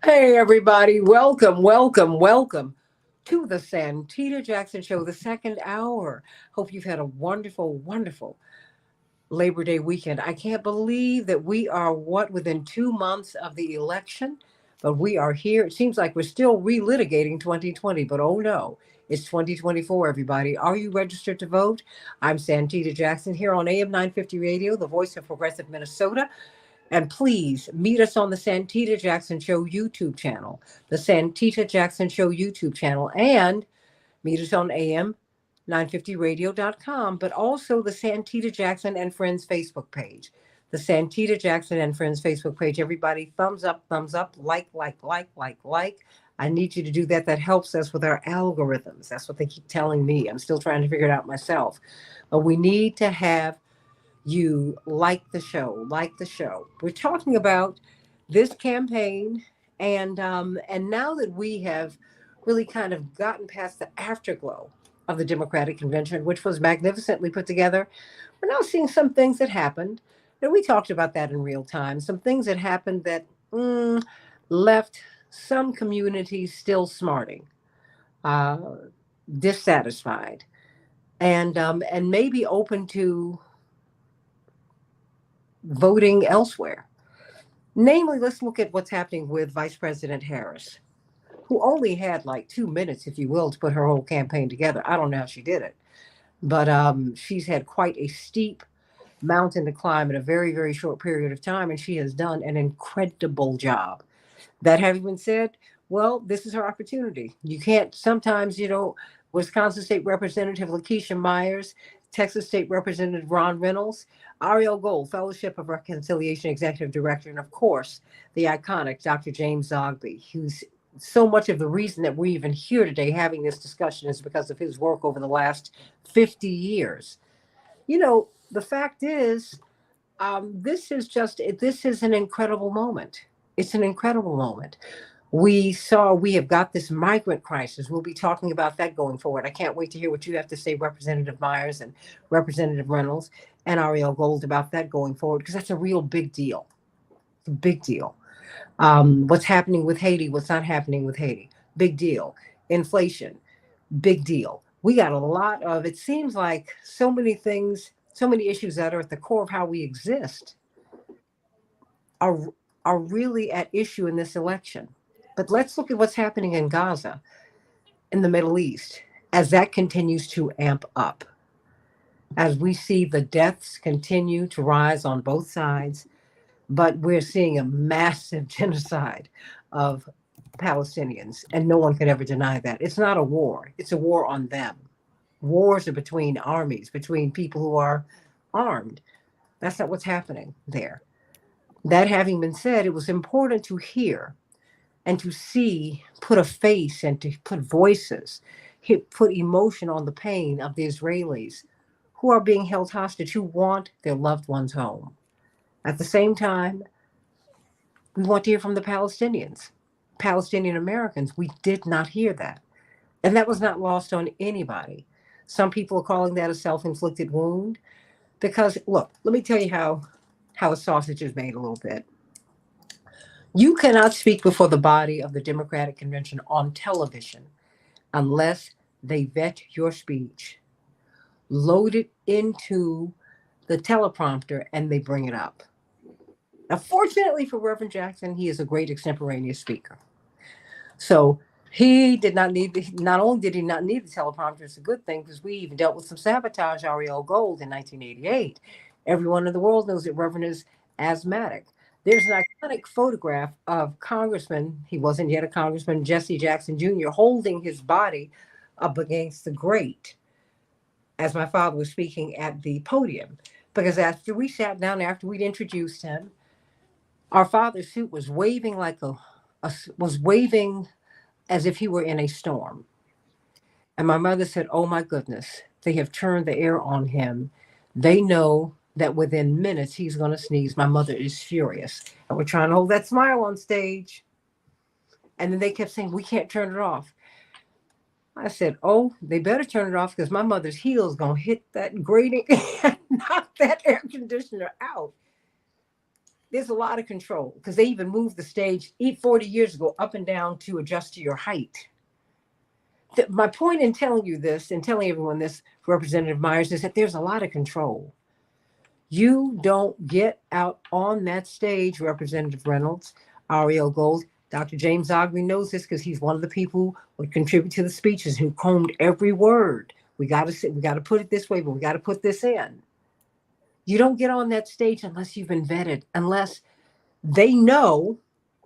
Hey, everybody. Welcome to the Santita Jackson Show, the second hour. Hope you've had a wonderful Labor Day weekend. I can't believe that we are, within 2 months of the election, but we are here. It seems like we're still relitigating 2020, but oh no, it's 2024, everybody. Are you registered to vote? I'm Santita Jackson here on AM 950 Radio, the voice of progressive Minnesota. And please meet us on the Santita Jackson Show YouTube channel, the Santita Jackson Show YouTube channel, and meet us on am950radio.com, but also the Santita Jackson and Friends Facebook page. The Santita Jackson and Friends Facebook page. Everybody, thumbs up, like. I need you to do that. That helps us with our algorithms. That's what they keep telling me. I'm still trying to figure it out myself. But we need to have you like the show. We're talking about this campaign, and now that we have really kind of gotten past the afterglow of the Democratic Convention, which was magnificently put together, we're now seeing some things that happened. And we talked about that in real time. Some things that happened that left some communities still smarting, uh, dissatisfied, and maybe open to voting elsewhere. Namely, let's look at what's happening with Vice President Harris, who only had like 2 minutes, if you will, to put her whole campaign together. I don't know how she did it, but she's had quite a steep mountain to climb in a very short period of time, and she has done an incredible job. That having been said, well, this is her opportunity. You can't sometimes, Wisconsin State Representative Lakeisha Myers, Texas State Representative Ron Reynolds, Ariel Gold, Fellowship of Reconciliation Executive Director, and of course, the iconic Dr. James Zogby, who's so much of the reason that we're even here today having this discussion is because of his work over the last 50 years. The fact is, this is an incredible moment. It's an incredible moment. We have got this migrant crisis. We'll be talking about that going forward. I can't wait to hear what you have to say, Representative Myers and Representative Reynolds and Ariel Gold, about that going forward, because that's a real big deal. It's a big deal. What's happening with Haiti, what's not happening with Haiti, big deal. Inflation, big deal. We got a lot of, it seems like so many things, so many issues that are at the core of how we exist are, are really at issue in this election. But let's look at what's happening in Gaza, in the Middle East, as that continues to amp up. As we see the deaths continue to rise on both sides, but we're seeing a massive genocide of Palestinians, and no one can ever deny that. It's not a war, it's a war on them. Wars are between armies, between people who are armed. That's not what's happening there. That having been said, it was important to hear and to see, put a face and to put voices, put emotion on the pain of the Israelis who are being held hostage, who want their loved ones home. At the same time, we want to hear from the Palestinians, Palestinian Americans. We did not hear that. And that was not lost on anybody. Some people are calling that a self inflicted wound because, look, let me tell you how a sausage is made a little bit. You cannot speak before the body of the Democratic Convention on television unless they vet your speech, load it into the teleprompter, and they bring it up. Now, fortunately for Reverend Jackson, he is a great extemporaneous speaker. So he did not need, not only did he not need the teleprompter, it's a good thing because we even dealt with some sabotage, Ariel Gold, in 1988. Everyone in the world knows that Reverend is asthmatic. There's an iconic photograph of Congressman, he wasn't yet a congressman, Jesse Jackson Jr., holding his body up against the grate as my father was speaking at the podium. Because after we sat down, after we'd introduced him, our father's suit was waving was waving as if he were in a storm. And my mother said, "Oh my goodness, they have turned the air on him. They know that within minutes he's going to sneeze." My mother is furious. And we're trying to hold that smile on stage. And then they kept saying, "We can't turn it off." I said, "Oh, they better turn it off because my mother's heel is going to hit that grating and knock that air conditioner out." there's a lot of control because they even moved the stage 40 years ago up and down to adjust to your height. My point in telling you this and telling everyone this, Representative Myers, is that there's a lot of control. You don't get out on that stage, Representative Reynolds, Ariel Gold. Dr. James Ogby knows this because he's one of the people who would contribute to the speeches, who combed every word. We got to put it this way, but we got to put this in. You don't get on that stage unless you've been vetted, unless they know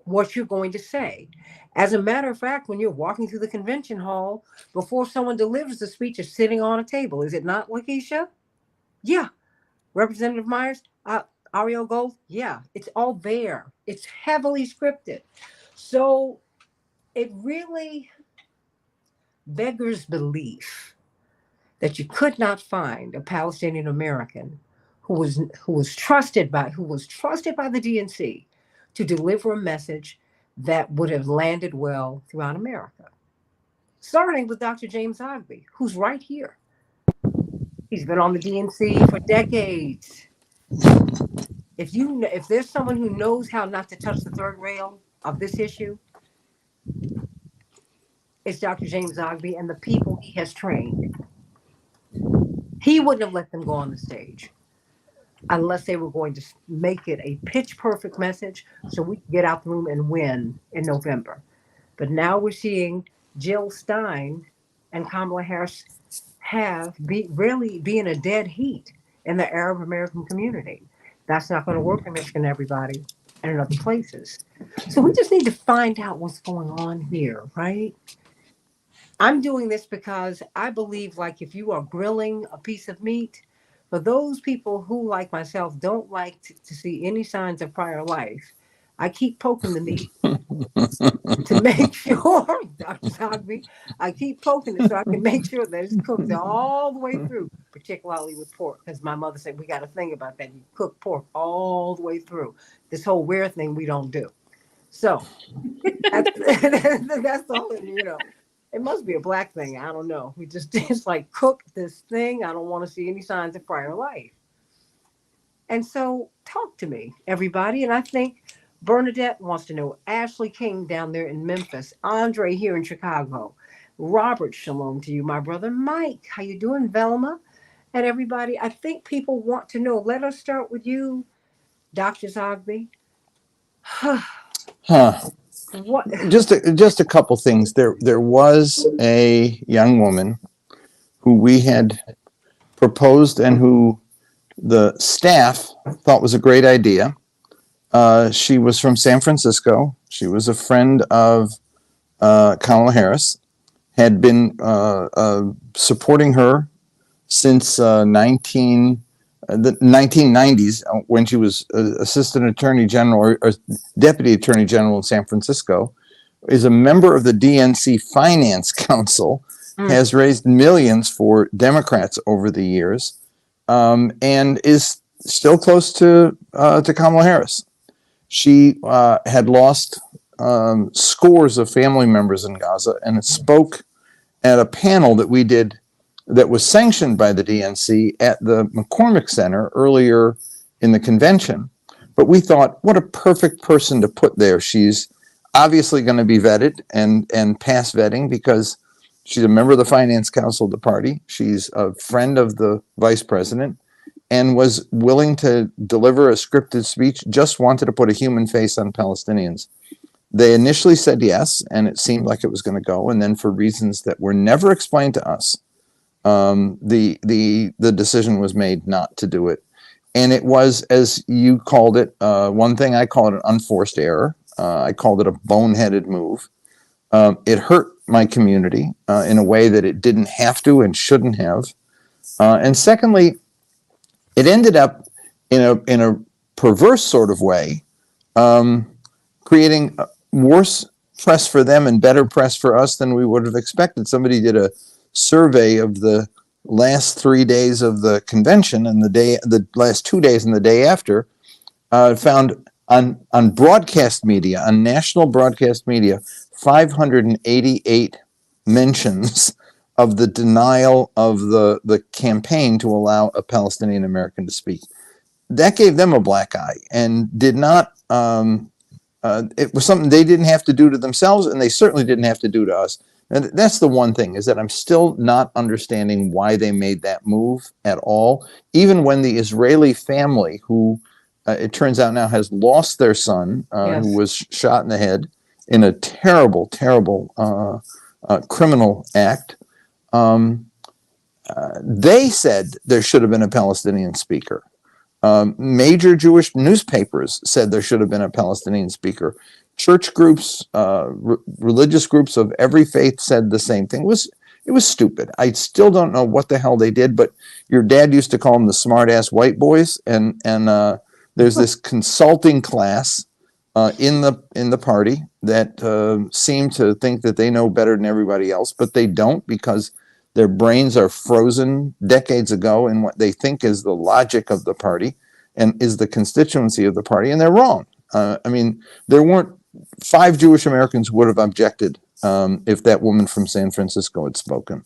what you're going to say. As a matter of fact, when you're walking through the convention hall, before someone delivers the speech, is sitting on a table. Is it not, Lakeisha? Yeah. Representative Myers, Ariel Gold, yeah, it's all there. It's heavily scripted. So it really beggars belief that you could not find a Palestinian American who was trusted by the DNC to deliver a message that would have landed well throughout America. Starting with Dr. James Ogby, who's right here. He's been on the DNC for decades. If there's someone who knows how not to touch the third rail of this issue, it's Dr. James Ogby and the people he has trained. He wouldn't have let them go on the stage unless they were going to make it a pitch perfect message so we could get out the room and win in November. But now we're seeing Jill Stein and Kamala Harris really be in a dead heat in the Arab American community. That's not going to work in Michigan, everybody, and in other places. So we just need to find out what's going on here, right? I'm doing this because I believe, like, if you are grilling a piece of meat, for those people who, like myself, don't like to see any signs of prior life, I keep poking the meat to make sure, Dr. Ogby, I keep poking it so I can make sure that it's cooked all the way through, particularly with pork, because my mother said we got a thing about that. You cook pork all the way through. This whole rare thing we don't do. So that's all, It must be a black thing. I don't know. We just it's like cook this thing. I don't want to see any signs of prior life. And so talk to me, everybody. And I think Bernadette wants to know. Ashley King down there in Memphis. Andre here in Chicago. Robert, shalom to you, my brother. Mike, how you doing? Velma and everybody. I think people want to know. Let us start with you, Dr. Ogby. What? Just a couple things. There was a young woman who we had proposed and who the staff thought was a great idea. She was from San Francisco. She was a friend of Kamala Harris, had been supporting her since the 1990s when she was Assistant Attorney General or Deputy Attorney General in San Francisco, is a member of the DNC Finance Council, has raised millions for Democrats over the years, and is still close to Kamala Harris. She had lost scores of family members in Gaza and spoke at a panel that we did that was sanctioned by the DNC at the McCormick Center earlier in the convention. But we thought, what a perfect person to put there. She's obviously going to be vetted and pass vetting because she's a member of the Finance Council of the party. She's a friend of the vice president and was willing to deliver a scripted speech, just wanted to put a human face on Palestinians. They initially said yes, and it seemed like it was going to go. And then for reasons that were never explained to us, the decision was made not to do it. And it was, as you called it, one thing I call it an unforced error. I called it a boneheaded move. It hurt my community in a way that it didn't have to and shouldn't have. And secondly, it ended up in a perverse sort of way, creating worse press for them and better press for us than we would have expected. Somebody did a survey of the last 3 days of the convention and the last 2 days and the day after, found on broadcast media, on national broadcast media, 588 mentions of the denial of the campaign to allow a Palestinian American to speak. that gave them a black eye and did not. It was something they didn't have to do to themselves, and they certainly didn't have to do to us. And that's the one thing, is that I'm still not understanding why they made that move at all. Even when the Israeli family, who it turns out now has lost their son, who was shot in the head in a terrible, terrible criminal act, they said there should have been a Palestinian speaker. Major Jewish newspapers said there should have been a Palestinian speaker. Church groups, religious groups of every faith said the same thing. It was stupid. I still don't know what the hell they did, but your dad used to call them the smart-ass white boys, and there's this consulting class in the party that seem to think that they know better than everybody else, but they don't, because their brains are frozen decades ago in what they think is the logic of the party and is the constituency of the party, and they're wrong. I mean, there weren't 5 Jewish Americans who would have objected if that woman from San Francisco had spoken.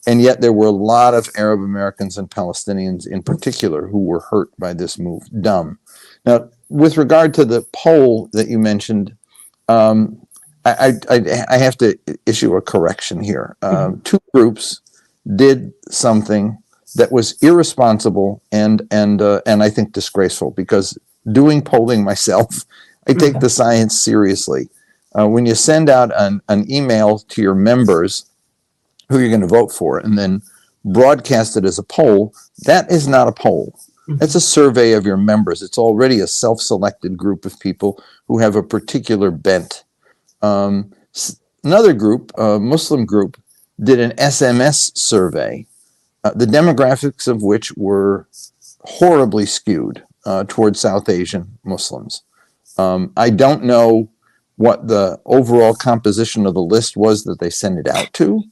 And yet there were a lot of Arab Americans and Palestinians in particular who were hurt by this move. Dumb. Now, with regard to the poll that you mentioned, I have to issue a correction here. 2 groups did something that was irresponsible and I think disgraceful, because doing polling myself, I take the science seriously. When you send out an email to your members who you're going to vote for and then broadcast it as a poll, that is not a poll. That's a survey of your members. It's already a self-selected group of people who have a particular bent. Another group, a Muslim group, did an SMS survey, the demographics of which were horribly skewed towards South Asian Muslims. I don't know what the overall composition of the list was that they sent it out to.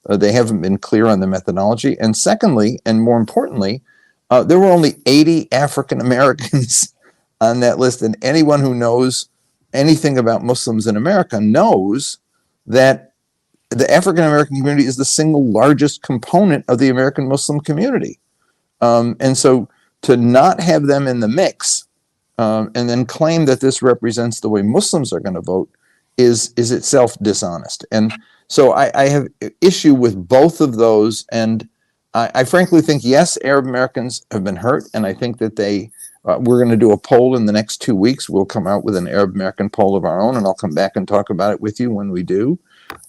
They haven't been clear on the methodology. And secondly, and more importantly, there were only 80 African Americans on that list. And anyone who knows anything about Muslims in America knows that the African American community is the single largest component of the American Muslim community. And so to not have them in the mix and then claim that this represents the way Muslims are going to vote is itself dishonest. And so I have issue with both of those. And I frankly think, yes, Arab Americans have been hurt. And I think that we're going to do a poll in the next 2 weeks. We'll come out with an Arab American poll of our own, and I'll come back and talk about it with you when we do.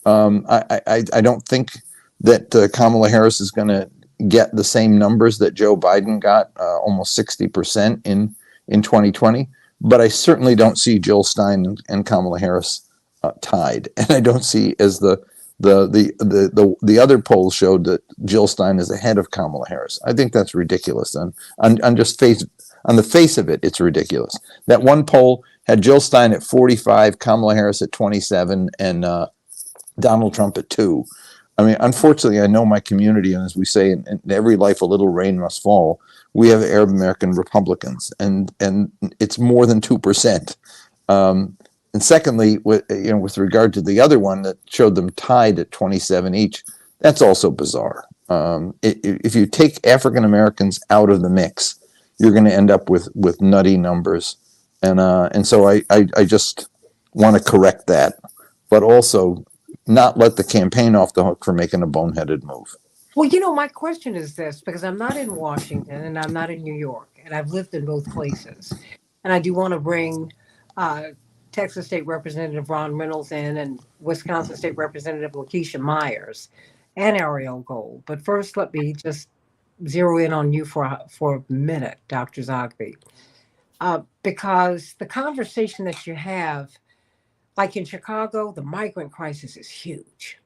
I don't think that Kamala Harris is going to get the same numbers that Joe Biden got, almost 60% in 2020. But I certainly don't see Jill Stein and Kamala Harris tied, and I don't see, as the other polls showed, that Jill Stein is ahead of Kamala Harris. I think that's ridiculous. On the face of it, it's ridiculous. That one poll had Jill Stein at 45, Kamala Harris at 27, and Donald Trump at 2. I mean, unfortunately, I know my community, and as we say, in every life a little rain must fall. We have Arab American Republicans, and it's more than 2%. And secondly, with regard to the other one that showed them tied at 27 each, that's also bizarre. If you take African Americans out of the mix, you're going to end up with nutty numbers, and so I just want to correct that, but also not let the campaign off the hook for making a boneheaded move. Well, my question is this, because I'm not in Washington and I'm not in New York, and I've lived in both places. And I do want to bring Texas State Representative Ron Reynolds in, and Wisconsin State Representative Lakeisha Myers and Ariel Gold. But first, let me just zero in on you for a minute, Dr. Zogby, because the conversation that you have, like in Chicago, the migrant crisis is huge.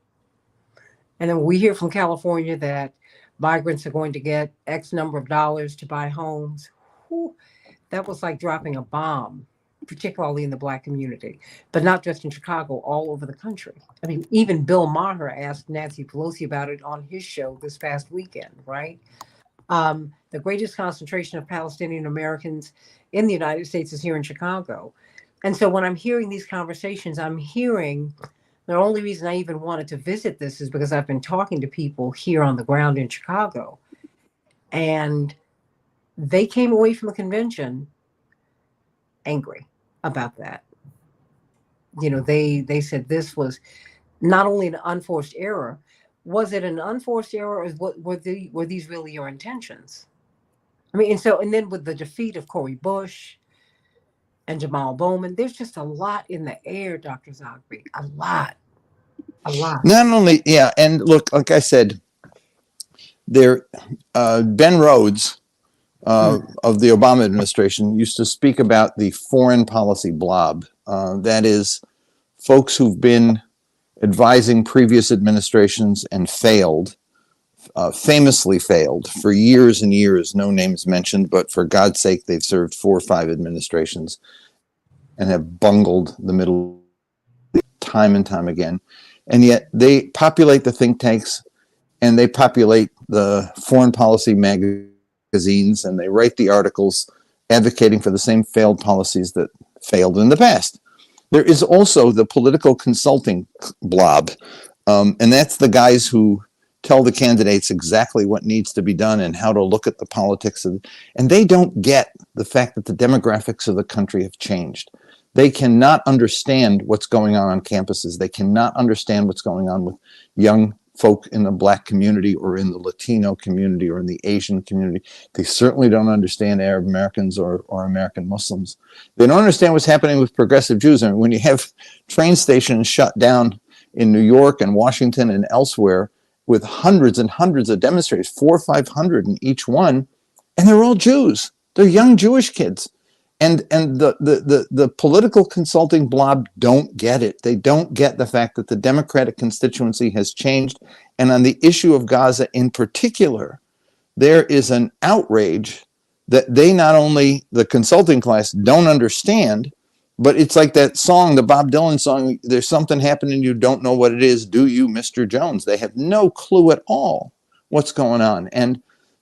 And then we hear from California that migrants are going to get X number of dollars to buy homes. Whew, that was like dropping a bomb, particularly in the Black community, but not just in Chicago, all over the country. I mean, even Bill Maher asked Nancy Pelosi about it on his show this past weekend, right? The greatest concentration of Palestinian Americans in the United States is here in Chicago. And so when I'm hearing these conversations, I'm hearing the only reason I even wanted to visit this is because I've been talking to people here on the ground in Chicago. And They came away from the convention angry about that. They said this was not only an unforced error. Was it an unforced error, or were these really your intentions? I mean, and then with the defeat of Cori Bush and Jamal Bowman, there's just a lot in the air, Dr. Zogby. A lot. Not only, yeah, and look, like I said, there, Ben Rhodes Mm. of the Obama administration used to speak about the foreign policy blob. That is, folks who've been advising previous administrations and failed, famously failed for years and years, no names mentioned, but for God's sake, they've served 4 or 5 administrations and have bungled the Middle East time and time again. And yet they populate the think tanks and they populate the foreign policy magazines and they write the articles advocating for the same failed policies that failed in the past. There is also the political consulting blob, and that's the guys who tell the candidates exactly what needs to be done and how to look at the politics. And they don't get the fact that the demographics of the country have changed. They cannot understand what's going on campuses. They cannot understand what's going on with young folk in the Black community or in the Latino community or in the Asian community. They certainly don't understand Arab Americans or American Muslims. They don't understand what's happening with progressive Jews. I mean, when you have train stations shut down in New York and Washington and elsewhere with hundreds and hundreds of demonstrators, 400 or 500 in each one, and they're all Jews. They're young Jewish kids. And the political consulting blob don't get it. They don't get the fact that the Democratic constituency has changed. And on the issue of Gaza in particular, there is an outrage that they not only, the consulting class, don't understand, but it's like that song, the Bob Dylan song, there's something happening, you don't know what it is, do you, Mr. Jones? They have no clue at all what's going on. And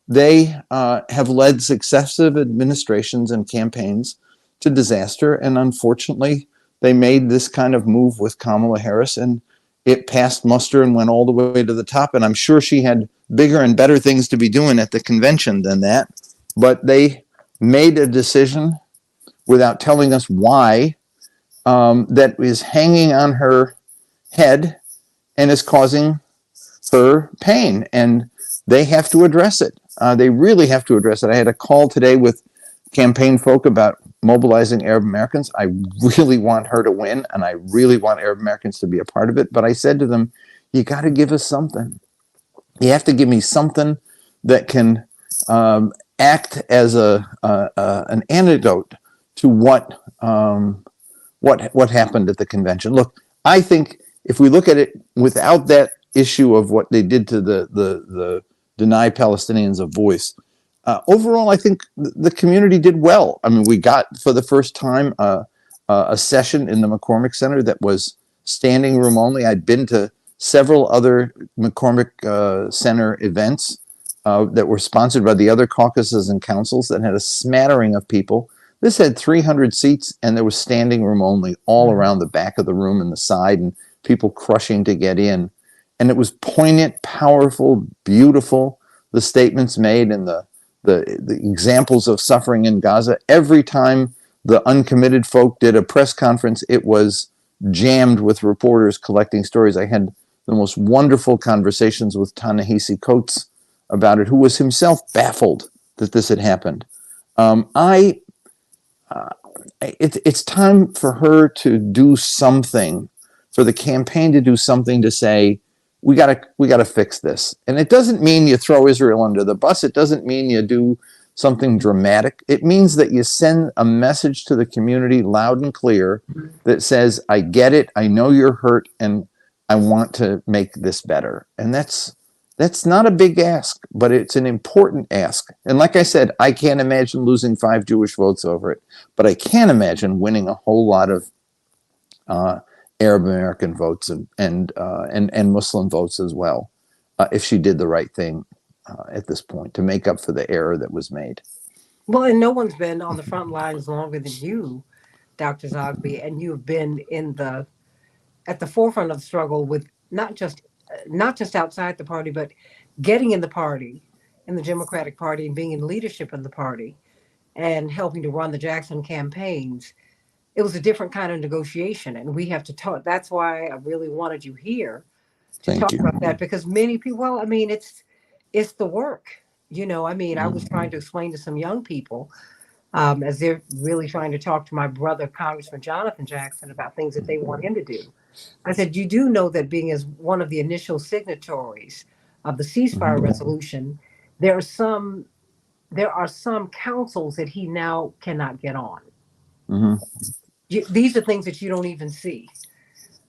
they have led successive administrations and campaigns to disaster. And unfortunately, they made this kind of move with Kamala Harris, and it passed muster and went all the way to the top. And I'm sure she had bigger and better things to be doing at the convention than that. But they made a decision without telling us why that is hanging on her head and is causing her pain. And they have to address it. They really have to address it. I had a call today with campaign folk about mobilizing Arab Americans. I really want her to win, and I really want Arab Americans to be a part of it. But I said to them, you got to give us something. You have to give me something that can act as an antidote to what happened at the convention. Look, I think if we look at it without that issue of what they did to the deny Palestinians a voice, overall, I think the community did well. I mean, we got for the first time a session in the McCormick Center that was standing room only. I'd been to several other McCormick Center events that were sponsored by the other caucuses and councils that had a smattering of people. This had 300 seats, and there was standing room only all around the back of the room and the side, and people crushing to get in. And it was poignant, powerful, beautiful, the statements made and the examples of suffering in Gaza. Every time the uncommitted folk did a press conference, it was jammed with reporters collecting stories. I had the most wonderful conversations with Ta-Nehisi Coates about it, who was himself baffled that this had happened. It's time for her to do something, for the campaign to do something to say, we gotta fix this. And it doesn't mean you throw Israel under the bus. It doesn't mean you do something dramatic. It means that you send a message to the community loud and clear that says, I get it, I know you're hurt, and I want to make this better. And that's not a big ask, but it's an important ask. And like I said, I can't imagine losing 5 Jewish votes over it, but I can imagine winning a whole lot of Arab American votes and Muslim votes as well, if she did the right thing at this point to make up for the error that was made. Well, and no one's been on the front lines longer than you, Dr. Zogby, and you've been at the forefront of the struggle with not just outside the party, but getting in the party in the Democratic Party and being in leadership in the party and helping to run the Jackson campaigns, it was a different kind of negotiation. And we have to talk. That's why I really wanted you here to Thank talk you. about that, because many people, well, I mean, it's the work. I mean, I was trying to explain to some young people as they're really trying to talk to my brother, Congressman Jonathan Jackson, about things that they want him to do. I said, you do know that being as one of the initial signatories of the ceasefire Mhm. resolution, there are some there are some councils that he now cannot get on. Mhm. These are things that you don't even see,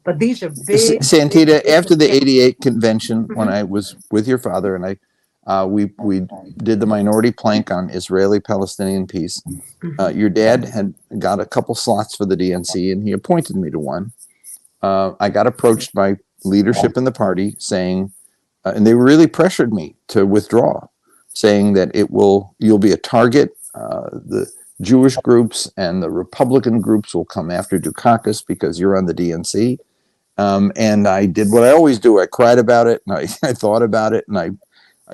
but these are big, big Santita, after business. the '88 convention, when Mhm. I was with your father and we did the minority plank on Israeli-Palestinian peace. Mhm. Your dad had got a couple slots for the DNC, and he appointed me to one. I got approached by leadership in the party saying, and they really pressured me to withdraw, saying that you'll be a target. The Jewish groups and the Republican groups will come after Dukakis because you're on the DNC. And I did what I always do. I cried about it, and I thought about it, and I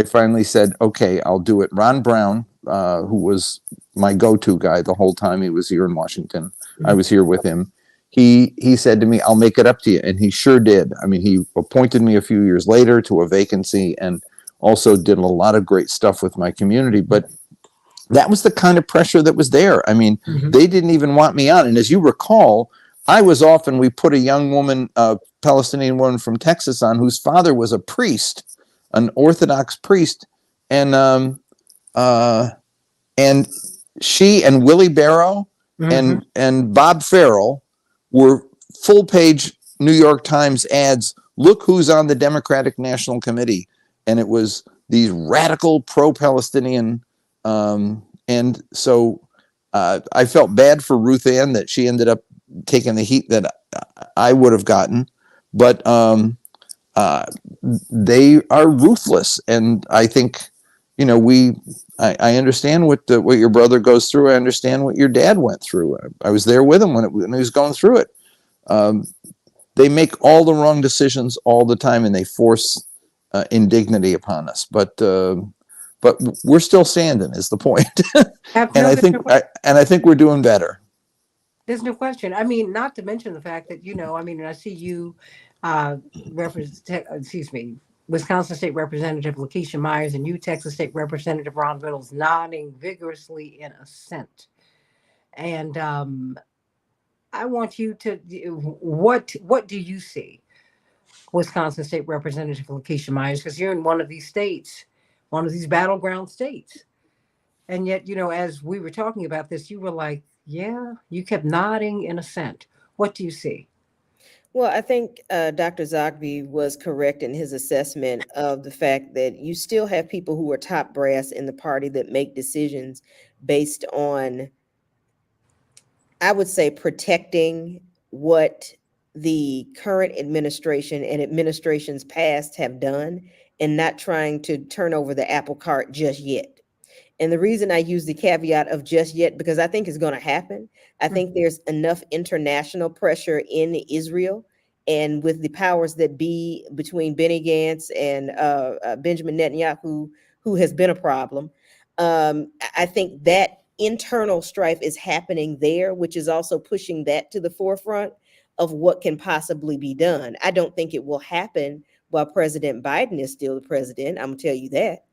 finally said, okay, I'll do it. Ron Brown, who was my go-to guy the whole time he was here in Washington, I was here with him. He said to me, I'll make it up to you. And he sure did. I mean, he appointed me a few years later to a vacancy and also did a lot of great stuff with my community. But that was the kind of pressure that was there. I mean, Mhm. they didn't even want me on. And as you recall, I was off and we put a young woman, a Palestinian woman from Texas on whose father was a priest, an Orthodox priest. And, uh, and she and Willie Barrow Mhm. and Bob Farrell were full page New York Times ads. Look who's on the Democratic National Committee, and it was these radical pro-Palestinian. And so I felt bad for Ruth Ann that she ended up taking the heat that I would have gotten, but uh, they are ruthless, and I think we. I understand what your brother goes through. I understand what your dad went through. I was there with him when he was going through it. Um, they make all the wrong decisions all the time, and they force indignity upon us. But we're still standing. Is the point? and No, I think I think we're doing better. there's no question. I mean, not to mention the fact that, I mean, I see you, excuse me, Wisconsin State Representative Lakeisha Myers and you, Texas State Representative Ron Reynolds, nodding vigorously in assent. And I want you to, what do you see, Wisconsin State Representative Lakeisha Myers? Because you're in one of these states, one of these battleground states. And yet, as we were talking about this, you were like, yeah, you kept nodding in assent. What do you see? Well, I think Dr. Zogby was correct in his assessment of the fact that you still have people who are top brass in the party that make decisions based on, I would say, protecting what the current administration and administrations past have done and not trying to turn over the apple cart just yet. And the reason I use the caveat of just yet, because I think it's going to happen. I think there's enough international pressure in Israel and with the powers that be between Benny Gantz and Benjamin Netanyahu, who has been a problem. I think that internal strife is happening there, which is also pushing that to the forefront of what can possibly be done. I don't think it will happen while President Biden is still the president. I'm going to tell you that.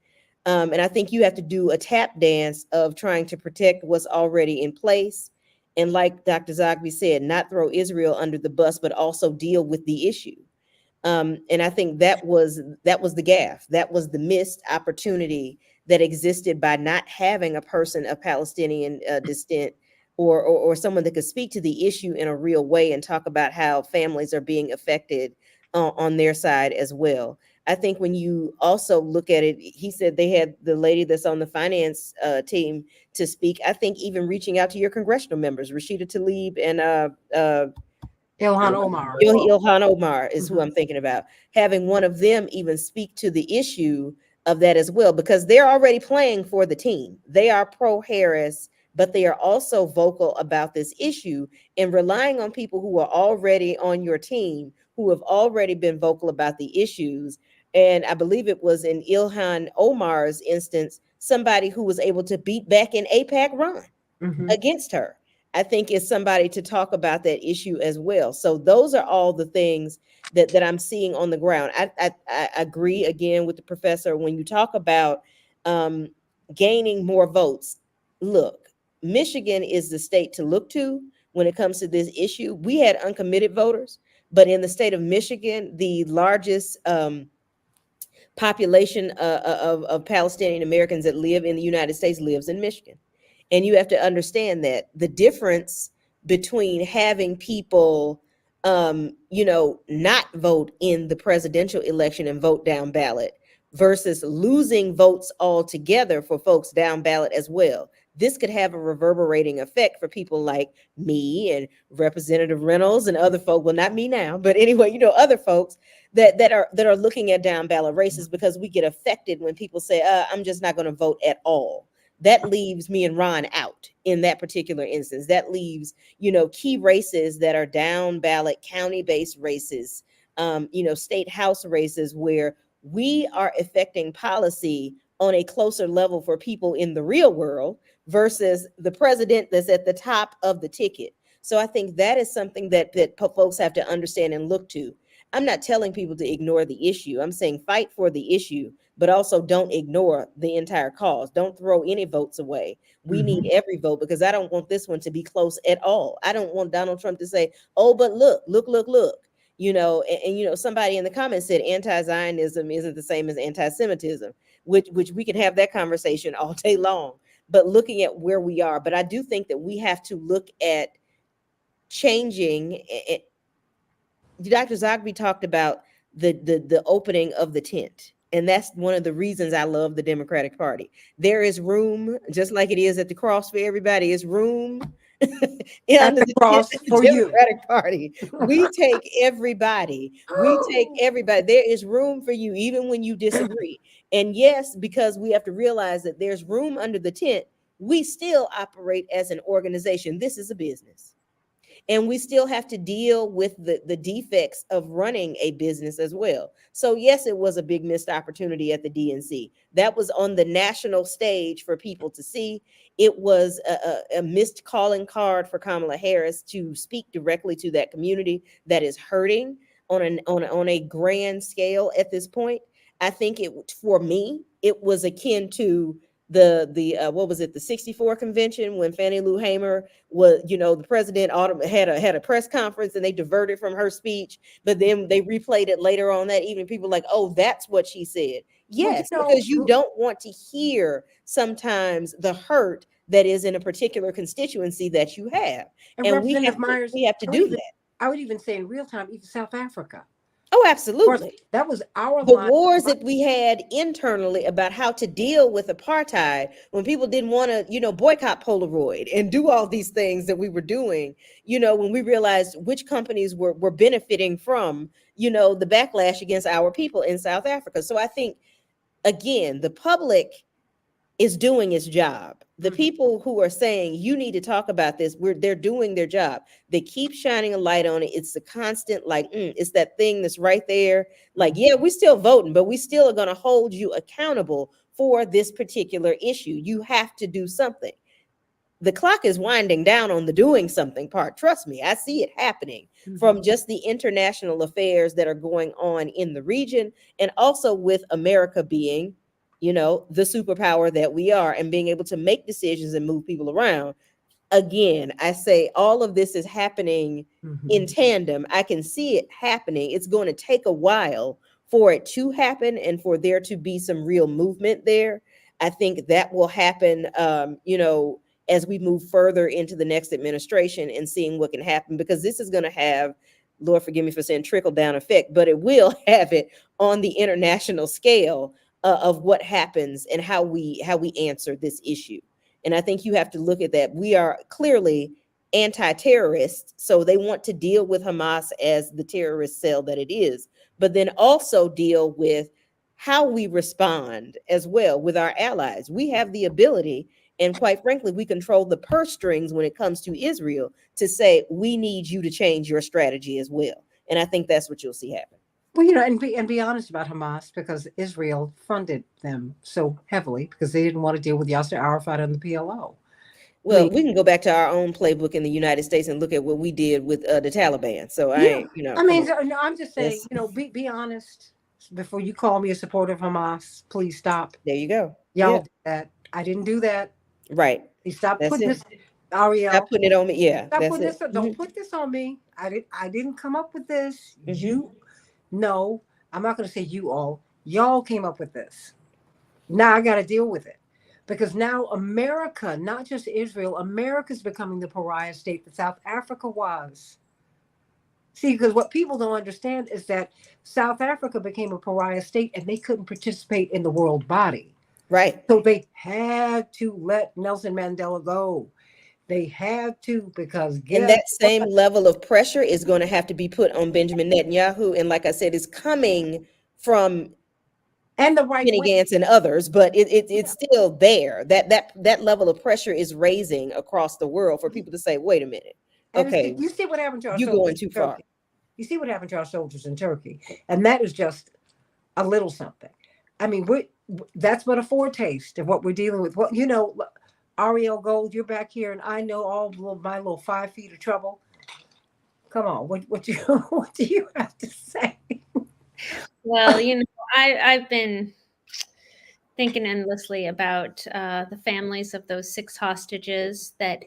And I think you have to do a tap dance of trying to protect what's already in place. And like Dr. Zogby said, not throw Israel under the bus, but also deal with the issue. And I think that was the gaffe. That was the missed opportunity that existed by not having a person of Palestinian descent or someone that could speak to the issue in a real way and talk about how families are being affected on their side as well. I think when you also look at it, he said they had the lady that's on the finance team to speak. I think even reaching out to your congressional members, Rashida Tlaib and Ilhan Omar. Ilhan Omar is who Mhm. I'm thinking about. Having one of them even speak to the issue of that as well, because they're already playing for the team. They are pro Harris, but they are also vocal about this issue and relying on people who are already on your team, who have already been vocal about the issues. And I believe it was in Ilhan Omar's instance, somebody who was able to beat back an APAC run Mhm. against her. I think is somebody to talk about that issue as well. So those are all the things that I'm seeing on the ground. I agree again with the professor when you talk about um, gaining more votes. Look, Michigan is the state to look to when it comes to this issue. We had uncommitted voters, but in the state of Michigan, the largest population of Palestinian Americans that live in the United States lives in Michigan. And you have to understand that the difference between having people, not vote in the presidential election and vote down ballot versus losing votes altogether for folks down ballot as well. This could have a reverberating effect for people like me and Representative Reynolds and other folk. Well, not me now, but anyway, other folks that are looking at down ballot races, because we get affected when people say, I'm just not going to vote at all. That leaves me and Ron out in that particular instance. That leaves, key races that are down ballot, county-based races, state house races, where we are affecting policy on a closer level for people in the real world versus the president that's at the top of the ticket. So I think that is something that folks have to understand and look to. I'm not telling people to ignore the issue. I'm saying fight for the issue, but also don't ignore the entire cause. Don't throw any votes away. We need Mhm. every vote, because I don't want this one to be close at all. I don't want Donald Trump to say, oh, but look. Somebody in the comments said anti-Zionism isn't the same as anti-Semitism, which we can have that conversation all day long. But looking at where we are, but I do think that we have to look at changing. Dr. Zogby talked about the opening of the tent. And that's one of the reasons I love the Democratic Party. There is room, just like it is at the cross for everybody, is room At under the the tent cross of the for you. Democratic Party. We take everybody. We take everybody. There is room for you, even when you disagree. And yes, because we have to realize that there's room under the tent, we still operate as an organization. This is a business, and we still have to deal with the defects of running a business as well. So yes, it was a big missed opportunity at the DNC. That was on the national stage for people to see. It was a missed calling card for Kamala Harris to speak directly to that community that is hurting on a grand scale at this point. I think for me, it was akin to the what was it, the 64 convention, when Fannie Lou Hamer was, the president had a press conference and they diverted from her speech, but then they replayed it later on that evening. People were like, oh, that's what she said. Well, Yes, because you don't want to hear sometimes the hurt that is in a particular constituency that you have, and and we have Representative to Myers, we have to do that. I would even say in real time, even South Africa. Oh, Of course, absolutely. that was our The line. wars that we had internally about how to deal with apartheid, when people didn't want to, boycott Polaroid and do all these things that we were doing, when we realized which companies were benefiting from, the backlash against our people in South Africa. So I think, again, the public is doing its job. The Mhm. people who are saying you need to talk about this, they're doing their job. They keep shining a light on it. It's the constant, like, it's that thing that's right there. Like, yeah, we're still voting, but we still are going to hold you accountable for this particular issue. You have to do something. The clock is winding down on the doing something part. Trust me, I see it happening Mhm. from just the international affairs that are going on in the region, and also with America being, the superpower that we are, and being able to make decisions and move people around. Again, I say all of this is happening in Mhm. tandem. I can see it happening. It's going to take a while for it to happen and for there to be some real movement there. I think that will happen, as we move further into the next administration and seeing what can happen, because this is going to have, Lord forgive me for saying trickle down effect, but it will have it on the international scale of what happens and how we answer this issue. And I think you have to look at that. We are clearly anti-terrorist, so they want to deal with Hamas as the terrorist cell that it is, but then also deal with how we respond as well with our allies. We have the ability, and quite frankly, we control the purse strings when it comes to Israel, to say, we need you to change your strategy as well. And I think that's what you'll see happen. Well, and be honest about Hamas, because Israel funded them so heavily because they didn't want to deal with Yasser Arafat and the PLO. I Well, mean, we can go back to our own playbook in the United States and look at what we did with the Taliban. So yeah. come on. No, I'm just saying, Yes. be honest before you call me a supporter of Hamas. Please stop. There you go. Y'all Yeah. did that. I didn't do that. Right. Please stop That's putting it. this, Stop Ariel. putting it on me. Yeah, Stop that's putting it. this. Don't put this on me. I didn't come up with this. Mm-hmm. No, I'm not going to say you all. Y'all came up with this. Now I got to deal with it. Because now America, not just Israel, America's becoming the pariah state that South Africa was. See, because what people don't understand is that South Africa became a pariah state and they couldn't participate in the world body. Right. So they had to let Nelson Mandela go. They had to, because And guess that what? same level of pressure is going to have to be put on Benjamin Netanyahu. And like I said, it's coming from And the right Benny wing. Gantz and others, but it's still there. That level of pressure is raising across the world for people to say, wait a minute, And okay, you see what happened to our you soldiers going in too far. Turkey. You see what happened to our soldiers in Turkey. And that is just a little something. I mean, that's but a foretaste of what we're dealing with. What Ariel Gold, you're back here, and I know all my little 5 feet of trouble. Come on, what you what do you have to say? Well, I've been thinking endlessly about the families of those 6 hostages that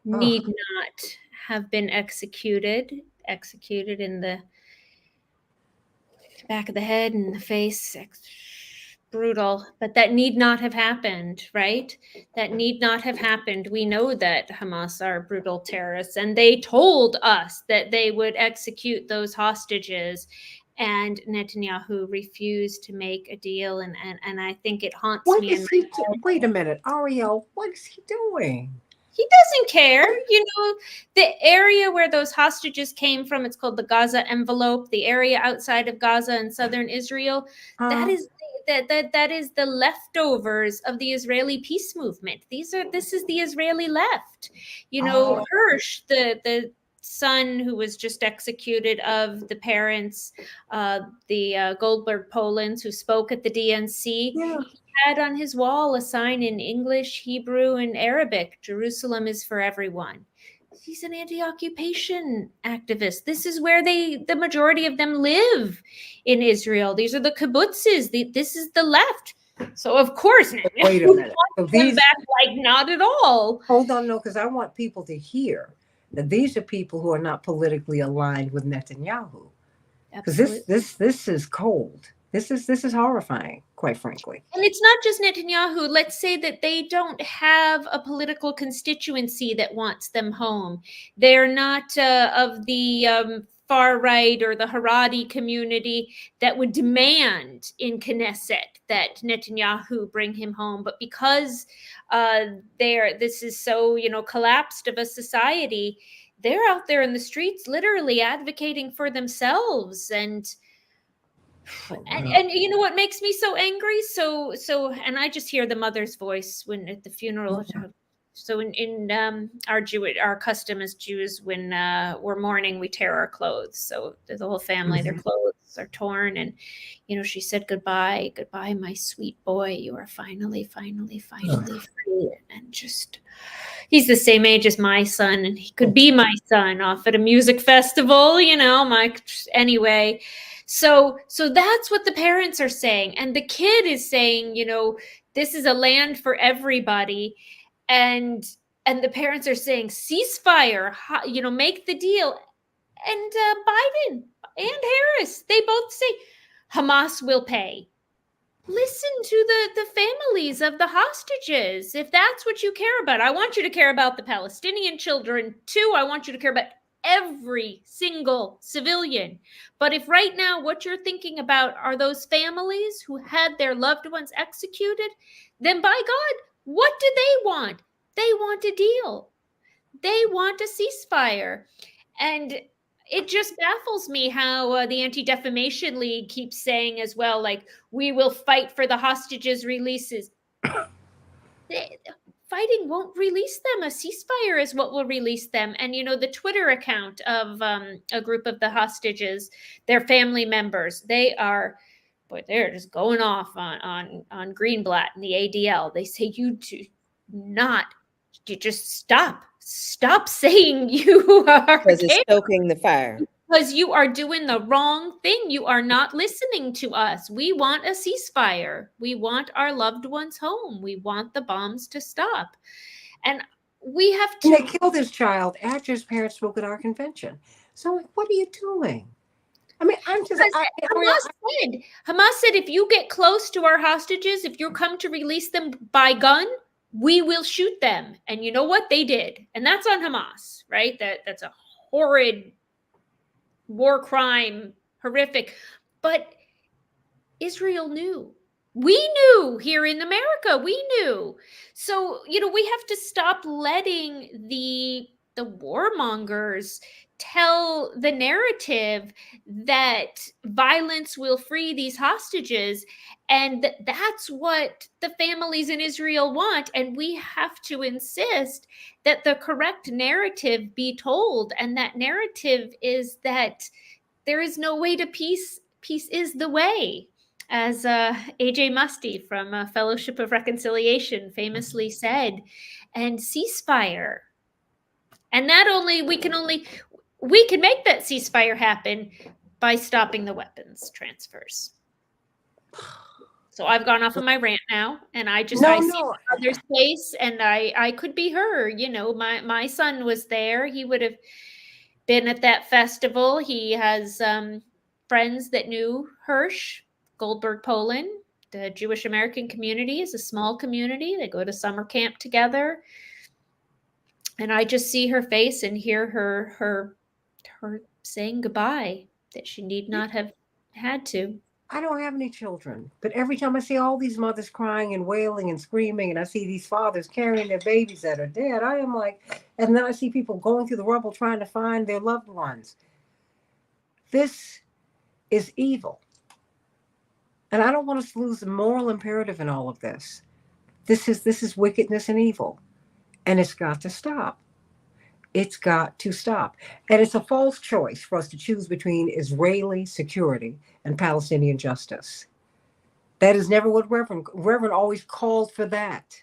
need not have been executed in the back of the head and the face. Brutal, but that need not have happened, right? That need not have happened. We know that Hamas are brutal terrorists, and they told us that they would execute those hostages, and Netanyahu refused to make a deal, and I think it haunts What me in is my he? Wait a minute, Ariel. What is he doing? He doesn't care. The area where those hostages came from, it's called the Gaza envelope, the area outside of Gaza in southern Israel. That is that is the leftovers of the Israeli peace movement. This is the Israeli left. Hirsch, the son who was just executed of the parents, the Goldberg Polans who spoke at the DNC, Yeah. had on his wall a sign in English, Hebrew, and Arabic: Jerusalem is for everyone. He's an anti-occupation activist. This is where the majority of them live in Israel. These are the kibbutzes. This is the left. So of course, Wait a minute. So them back, like, not at all. Hold on, no, because I want people to hear that these are people who are not politically aligned with Netanyahu. Because this is cold. This is horrifying, quite frankly. And it's not just Netanyahu. Let's say that they don't have a political constituency that wants them home. They're not of the far right or the Haredi community that would demand in Knesset that Netanyahu bring him home. But because this is so collapsed of a society, they're out there in the streets, literally advocating for themselves. And you know what makes me so angry? And I just hear the mother's voice when at the funeral. So in our custom as Jews, when we're mourning, we tear our clothes. So the whole family, their clothes are torn, and she said, goodbye, my sweet boy. You are finally free. And just, he's the same age as my son, and he could be my son off at a music festival. Anyway. So that's what the parents are saying. And the kid is saying, this is a land for everybody. And the parents are saying, ceasefire, make the deal. And Biden and Harris, they both say Hamas will pay. Listen to the families of the hostages. If that's what you care about, I want you to care about the Palestinian children too. I want you to care about every single civilian. But if right now what you're thinking about are those families who had their loved ones executed, then by God, what do they want? They want a deal. They want a ceasefire. And it just baffles me how the Anti-Defamation League keeps saying as well, like, we will fight for the hostages' releases. fighting won't release them. A ceasefire is what will release them. And, you know, the Twitter account of a group of the hostages, their family members, they're just going off on Greenblatt and the ADL. They say, you just stop saying you are Because it's stoking the fire. because you are doing the wrong thing. You are not listening to us. We want a ceasefire. We want our loved ones home. We want the bombs to stop. And we have And they to. killed his child after his parents spoke at our convention. So, like, what are you doing? I mean, I'm just. Hamas said, if you get close to our hostages, if you come to release them by gun, we will shoot them. And you know what? They did. And that's on Hamas, right? That's a horrid war crime, horrific. But Israel knew. We knew here in America. We knew. So, you know, we have to stop letting the warmongers tell the narrative that violence will free these hostages. And that's what the families in Israel want. And we have to insist that the correct narrative be told. And that narrative is that there is no way to peace. Peace is the way. As A.J. Musty from Fellowship of Reconciliation famously said, and ceasefire. And we can make that ceasefire happen by stopping the weapons transfers. So I've gone off of my rant now, and I see my mother's face, and I could be her. You know, my son was there. He would have been at that festival. He has friends that knew Hirsch, Goldberg, Poland. The Jewish American community is a small community. They go to summer camp together. And I just see her face and hear her saying goodbye, that she need not have had to. I don't have any children, but every time I see all these mothers crying and wailing and screaming, and I see these fathers carrying their babies that are dead, I am like, and then I see people going through the rubble trying to find their loved ones. This is evil. And I don't want us to lose the moral imperative in all of this. This is wickedness and evil. And it's got to stop. It's got to stop. And it's a false choice for us to choose between Israeli security and Palestinian justice. That is never what Reverend always called for that.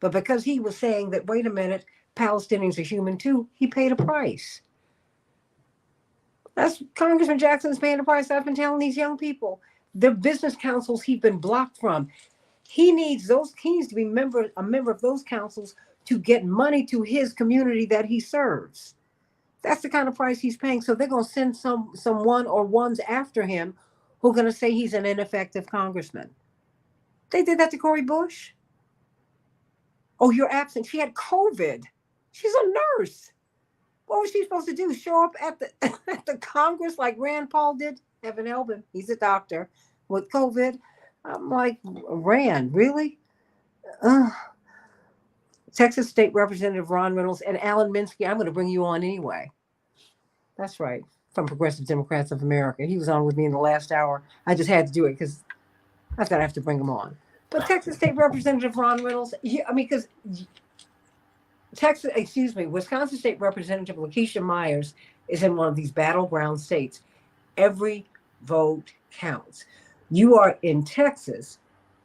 But because he was saying that, wait a minute, Palestinians are human too, he paid a price. That's Congressman Jackson's paying a price. I've been telling these young people. The business councils he's been blocked from. He needs to be a member of those councils to get money to his community that he serves. That's the kind of price he's paying. So they're going to send someone or ones after him who are going to say he's an ineffective congressman. They did that to Cori Bush. Oh, you're absent. She had COVID. She's a nurse. What was she supposed to do? Show up at the Congress like Rand Paul did? Heaven help him. He's a doctor with COVID. I'm like, Rand, really? Texas State Representative Ron Reynolds and Alan Minsky, I'm going to bring you on anyway. That's right. From Progressive Democrats of America. He was on with me in the last hour. I just had to do it because I thought I have to bring him on. But Texas State Representative Ron Reynolds, because Wisconsin State Representative Lakeisha Myers is in one of these battleground states. Every vote counts. You are in Texas,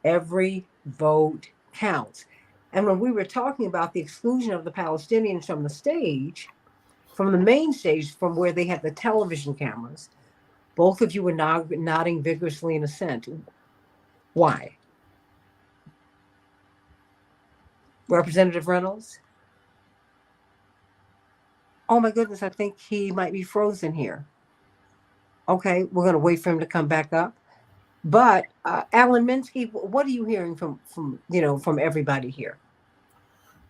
every vote counts. And when we were talking about the exclusion of the Palestinians from the stage, from the main stage, from where they had the television cameras, both of you were nodding vigorously in assent. Why? Representative Reynolds? Oh my goodness, I think he might be frozen here. Okay, we're going to wait for him to come back up. But Alan Minsky, what are you hearing from everybody here?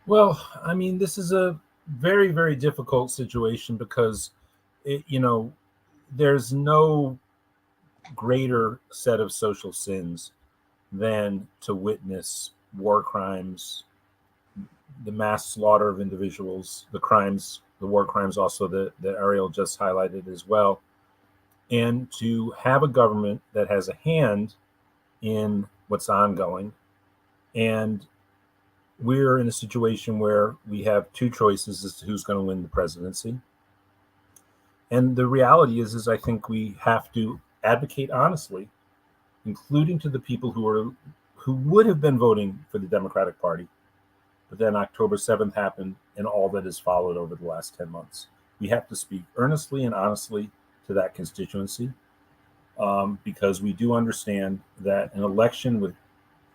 Well, I mean, this is a very, very difficult situation because, there's no greater set of social sins than to witness war crimes, the mass slaughter of individuals, the war crimes also that Ariel just highlighted as well. And to have a government that has a hand in what's ongoing and we're in a situation where we have two choices as to who's going to win the presidency. And the reality is I think we have to advocate honestly, including to the people who would have been voting for the Democratic Party. But then October 7th happened and all that has followed over the last 10 months. We have to speak earnestly and honestly to that constituency, because we do understand that an election with,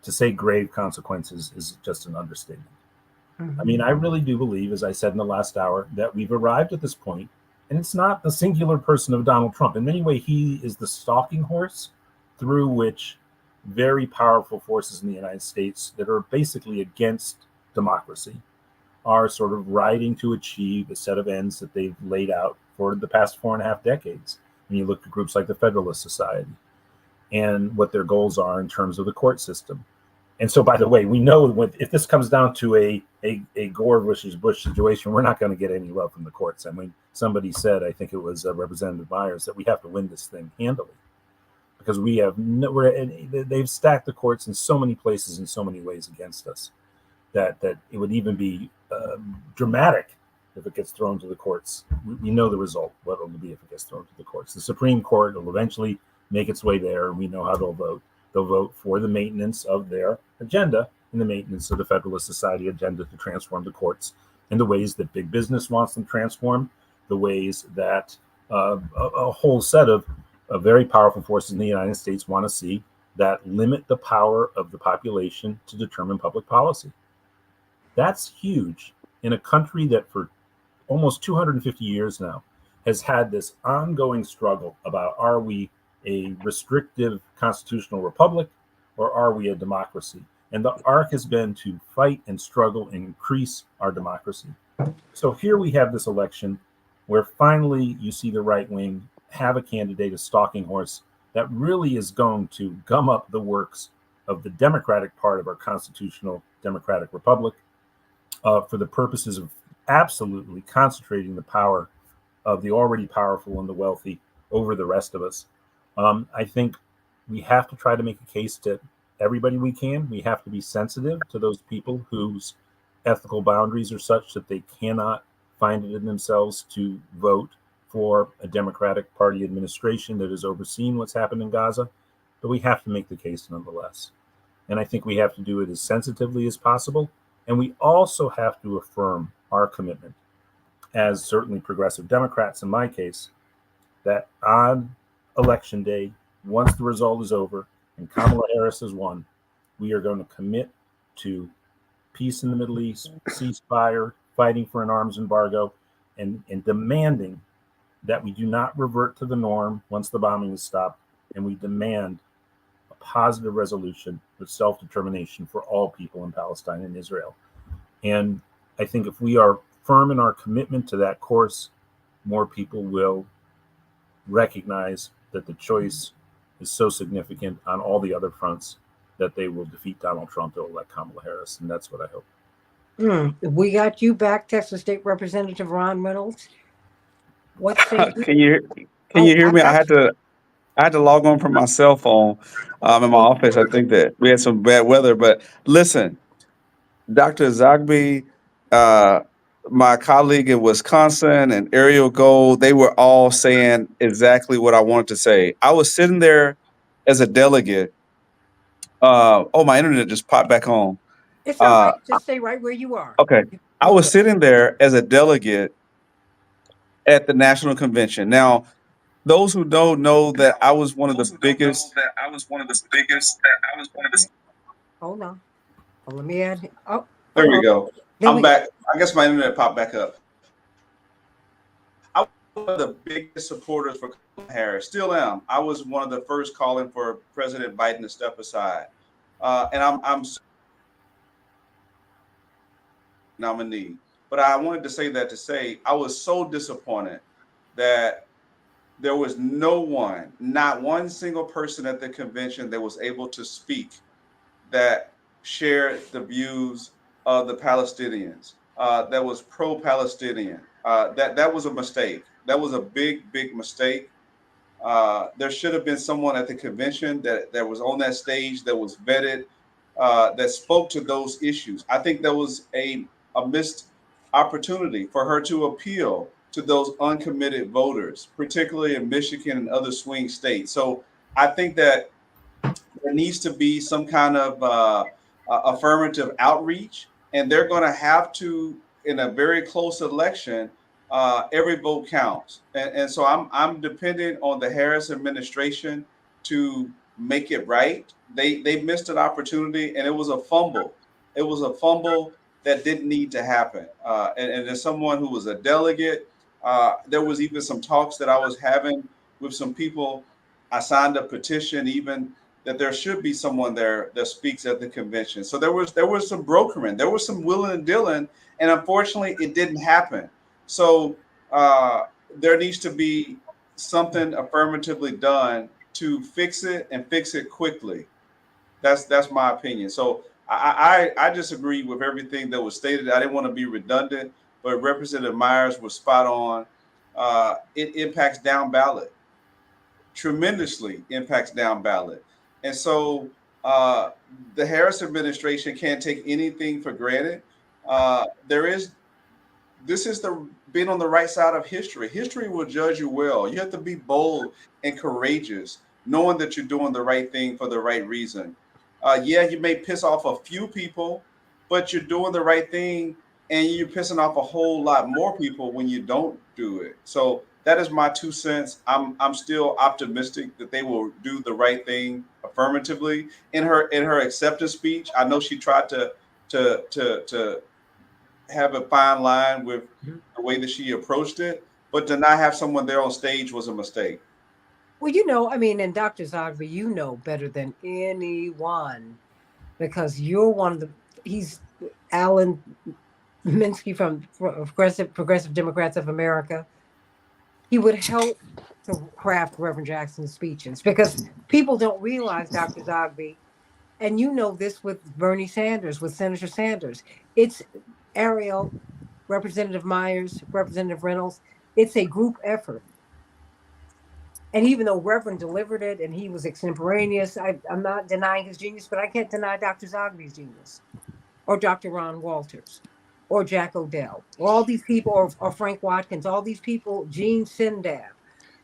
to say grave consequences, is just an understatement. Mhm. I mean, I really do believe, as I said in the last hour, that we've arrived at this point, and it's not the singular person of Donald Trump. In many ways, he is the stalking horse through which very powerful forces in the United States that are basically against democracy are sort of riding to achieve a set of ends that they've laid out for the past 4.5 decades. When you look at groups like the Federalist Society and what their goals are in terms of the court system. And so, by the way, we know if this comes down to a Gore versus Bush situation, we're not going to get any love from the courts. I mean, somebody said, I think it was Representative Myers, that we have to win this thing handily, because they've stacked the courts in so many places in so many ways against us that it would even be dramatic if it gets thrown to the courts. We know the result, what it will be if it gets thrown to the courts. The Supreme Court will eventually make its way there, and we know how they'll vote. They'll vote for the maintenance of their agenda and the maintenance of the Federalist Society agenda to transform the courts in the ways that big business wants them transformed, the ways that a whole set of very powerful forces in the United States want to see, that limit the power of the population to determine public policy. That's huge in a country that for almost 250 years now has had this ongoing struggle about, are we a restrictive constitutional republic or are we a democracy? And the arc has been to fight and struggle and increase our democracy. So here we have this election where finally you see the right wing have a candidate, a stalking horse, that really is going to gum up the works of the Democratic part of our constitutional democratic republic, for the purposes of absolutely concentrating the power of the already powerful and the wealthy over the rest of us. I think we have to try to make a case to everybody we can. We have to be sensitive to those people whose ethical boundaries are such that they cannot find it in themselves to vote for a Democratic Party administration that has overseen what's happened in Gaza. But we have to make the case nonetheless. And I think we have to do it as sensitively as possible. And we also have to affirm our commitment, as certainly progressive Democrats in my case, that on election day, once the result is over and Kamala Harris has won, we are going to commit to peace in the Middle East, ceasefire, fighting for an arms embargo, and demanding that we do not revert to the norm once the bombing is stopped, and we demand a positive resolution with self-determination for all people in Palestine and Israel. And I think if we are firm in our commitment to that course, more people will recognize that the choice is so significant on all the other fronts that they will defeat Donald Trump or elect Kamala Harris. And that's what I hope. We got you back, Texas State Representative Ron Reynolds. What say you? Can you Oh, hear I me? got you. I had to log on from my cell phone in my office. I think that we had some bad weather, but listen, Dr. Zogby, my colleague in Wisconsin, and Ariel Gold, they were all saying exactly what I wanted to say. I was sitting there as a delegate. Oh, my internet just popped back on. It's all right. Just stay right where you are. Okay. I You're was good. sitting there as a delegate at the national convention. Now, those who don't know that I was one of the biggest. Hold on. Oh, let me add him. Oh, There we go. there I'm we go. back. I guess my internet popped back up. I was one of the biggest supporters for Kamala Harris. Still am. I was one of the first calling for President Biden to step aside, and I'm nominee. But I wanted to say that to say I was so disappointed that there was no one, not one single person at the convention that was able to speak that shared the views of the Palestinians, that was pro-Palestinian. That was a mistake. That was a big, big mistake. There should have been someone at the convention that was on that stage that was vetted, that spoke to those issues. I think there was a missed opportunity for her to appeal to those uncommitted voters, particularly in Michigan and other swing states. So I think that there needs to be some kind of affirmative outreach, and they're going to have to, in a very close election, every vote counts. And so I'm dependent on the Harris administration to make it right. They missed an opportunity, and it was a fumble. It was a fumble that didn't need to happen. And as someone who was a delegate, there was even some talks that I was having with some people. I signed a petition even that there should be someone there that speaks at the convention. So there was some brokering, there was some willing and dealing, and unfortunately, it didn't happen. So there needs to be something affirmatively done to fix it and fix it quickly. That's my opinion. So I disagree with everything that was stated. I didn't want to be redundant, but Representative Myers was spot on. It impacts down ballot, tremendously impacts down ballot. And so the Harris administration can't take anything for granted. There is this is the being on the right side of history. History will judge you well. You have to be bold and courageous, knowing that you're doing the right thing for the right reason. Yeah, you may piss off a few people, but you're doing the right thing, and you're pissing off a whole lot more people when you don't do it. So that is my 2 cents. I'm still optimistic that they will do the right thing affirmatively. In her acceptance speech, I know she tried to have a fine line with the way that she approached it, but to not have someone there on stage was a mistake. Well, I mean, and Dr. Zogby, you know better than anyone because you're one of the. He's Alan Minsky from Progressive Democrats of America. He would help to craft Reverend Jackson's speeches because people don't realize, Dr. Zogby, and you know this with Bernie Sanders, with Senator Sanders. It's Ariel, Representative Myers, Representative Reynolds. It's a group effort. And even though Reverend delivered it and he was extemporaneous, I'm not denying his genius, but I can't deny Dr. Zogby's genius, or Dr. Ron Walters, or Jack Odell, or all these people, or Frank Watkins, all these people, Gene Sindab,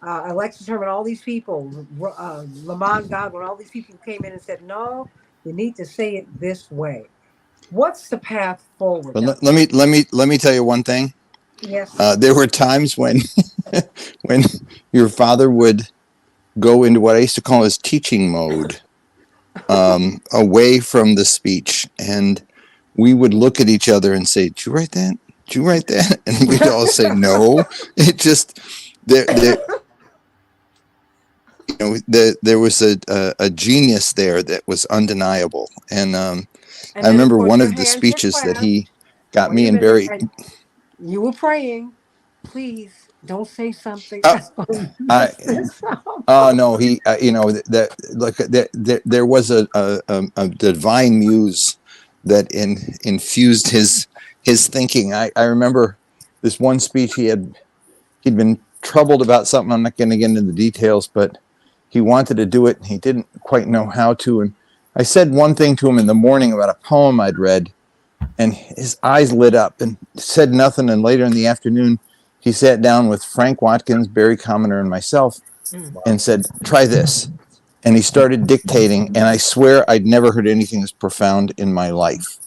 Alexis Herman, all these people, Lamont Godwin, all these people who came in and said, no, you need to say it this way. What's the path forward? But let me tell you one thing. Yes. There were times when when your father would go into what I used to call his teaching mode, away from the speech, and we would look at each other and say, "Did you write that? Did you write that?" And we'd all say, "No." It just there there was a genius there that was undeniable, and I remember one of the speeches that he got me in very. You were praying. Please don't say something. Oh no, he there was a divine muse that infused his thinking. I remember this one speech he'd been troubled about something. I'm not going to get into the details, but he wanted to do it and he didn't quite know how to. And I said one thing to him in the morning about a poem I'd read, and his eyes lit up and said nothing. And later in the afternoon, he sat down with Frank Watkins, Barry Commoner, and myself and said, "Try this." And he started dictating. And I swear I'd never heard anything as profound in my life.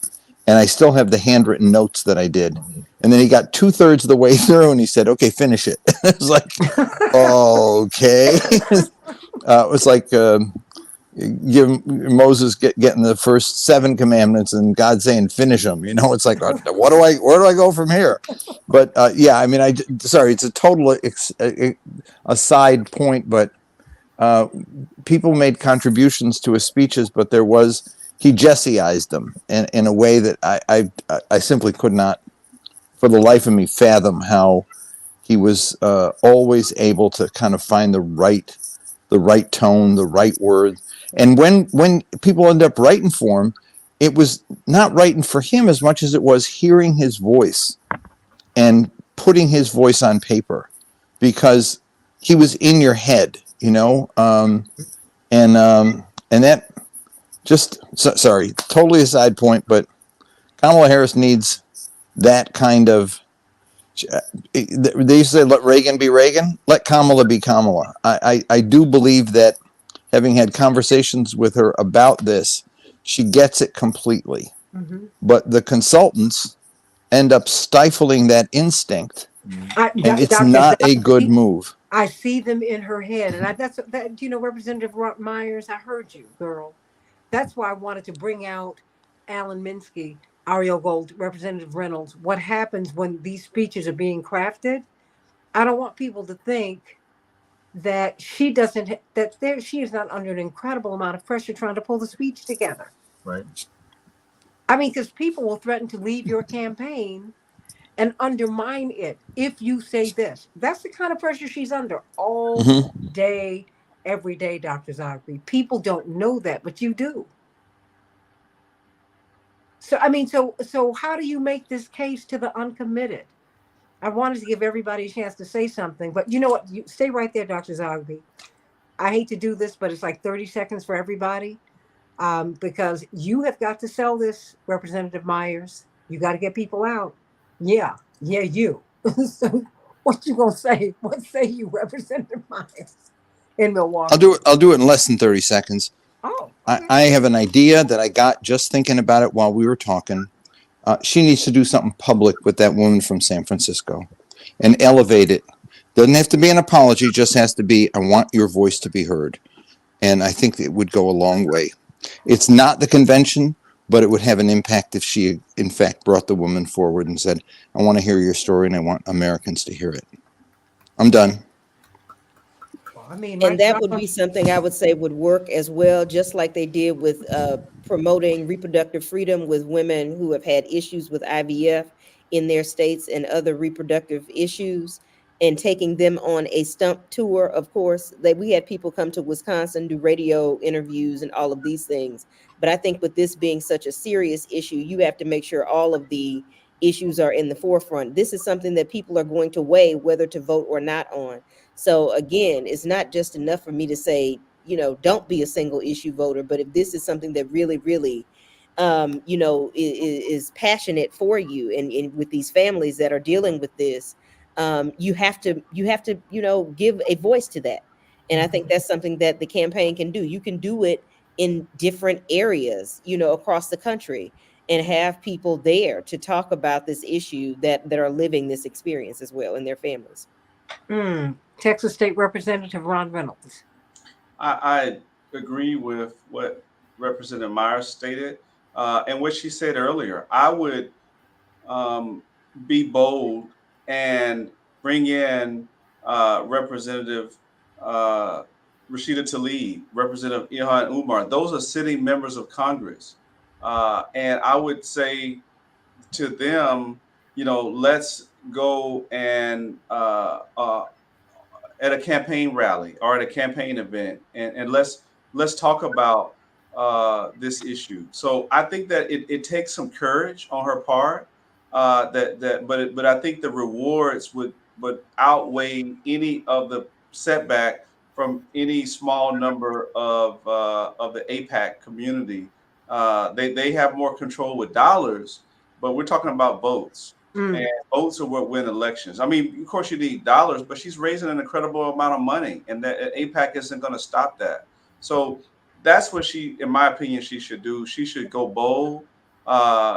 And I still have the handwritten notes that I did. And then he got 2/3 of the way through and he said, "Okay, finish it." It was like, okay. It was like give Moses getting the first 7 commandments and God saying finish them. It's like, where do I go from here? But yeah, I mean, sorry, it's a total aside point, but people made contributions to his speeches, but he Jesseized them in a way that I simply could not, for the life of me, fathom how he was always able to kind of find the right tone, the right word. And when people end up writing for him, it was not writing for him as much as it was hearing his voice and putting his voice on paper, because he was in your head, and that sorry, totally a side point, but Kamala Harris needs that kind of. They used to say, "Let Reagan be Reagan." Let Kamala be Kamala. I do believe that, having had conversations with her about this, she gets it completely. Mm-hmm. But the consultants end up stifling that instinct, and it's Dr. not a good Zaki, move. I see them in her head, and that's that. You know, Representative Myers, I heard you, girl. That's why I wanted to bring out Alan Minsky, Ariel Gold, Representative Reynolds. What happens when these speeches are being crafted? I don't want people to think that she doesn't that there she is not under an incredible amount of pressure trying to pull the speech together. Right. I mean, because people will threaten to leave your campaign and undermine it if you say this. That's the kind of pressure she's under all Mm-hmm. day, every day, Dr. Zogby. People don't know that, but you do. So I mean, so how do you make this case to the uncommitted? I wanted to give everybody a chance to say something, but you know what? You stay right there, Dr. Zogby. I hate to do this, but it's like 30 seconds for everybody. Because you have got to sell this, Representative Myers. You got to get people out. Yeah, you. So, what you gonna say? What say you, Representative Myers, in Milwaukee? I'll do it in less than 30 seconds. Oh, I, okay. I have an idea that I got just thinking about it while we were talking. She needs to do something public with that woman from San Francisco and elevate it. Doesn't have to be an apology, just has to be, I want your voice to be heard. And I think it would go a long way. It's not the convention, but it would have an impact if she, in fact, brought the woman forward and said, I want to hear your story and I want Americans to hear it. I'm done. Well, I mean, And Mike that would Johnson. be something I would say would work as well, just like they did with promoting reproductive freedom with women who have had issues with IVF in their states and other reproductive issues, and taking them on a stump tour. Of course, we had people come to Wisconsin, do radio interviews and all of these things. But I think with this being such a serious issue, you have to make sure all of the issues are in the forefront. This is something that people are going to weigh whether to vote or not on. So again, it's not just enough for me to say, don't be a single issue voter, but if this is something that really, really, is passionate for you, and with these families that are dealing with this, you have to, give a voice to that. And I think that's something that the campaign can do. You can do it in different areas, across the country, and have people there to talk about this issue that are living this experience as well in their families. Texas State Representative Ron Reynolds. I agree with what Representative Myers stated and what she said earlier. I would be bold and bring in Representative Rashida Tlaib, Representative Ilhan Umar. Those are sitting members of Congress. And I would say to them, let's go and at a campaign rally or at a campaign event, and let's talk about this issue. So I think that it takes some courage on her part. But I think the rewards would outweigh any of the setback from any small number of the APAC community. They have more control with dollars, but we're talking about votes. And votes are what win elections. I mean, of course, you need dollars, but she's raising an incredible amount of money, and that APAC isn't going to stop that. So that's what she, in my opinion, she should do. She should go bold.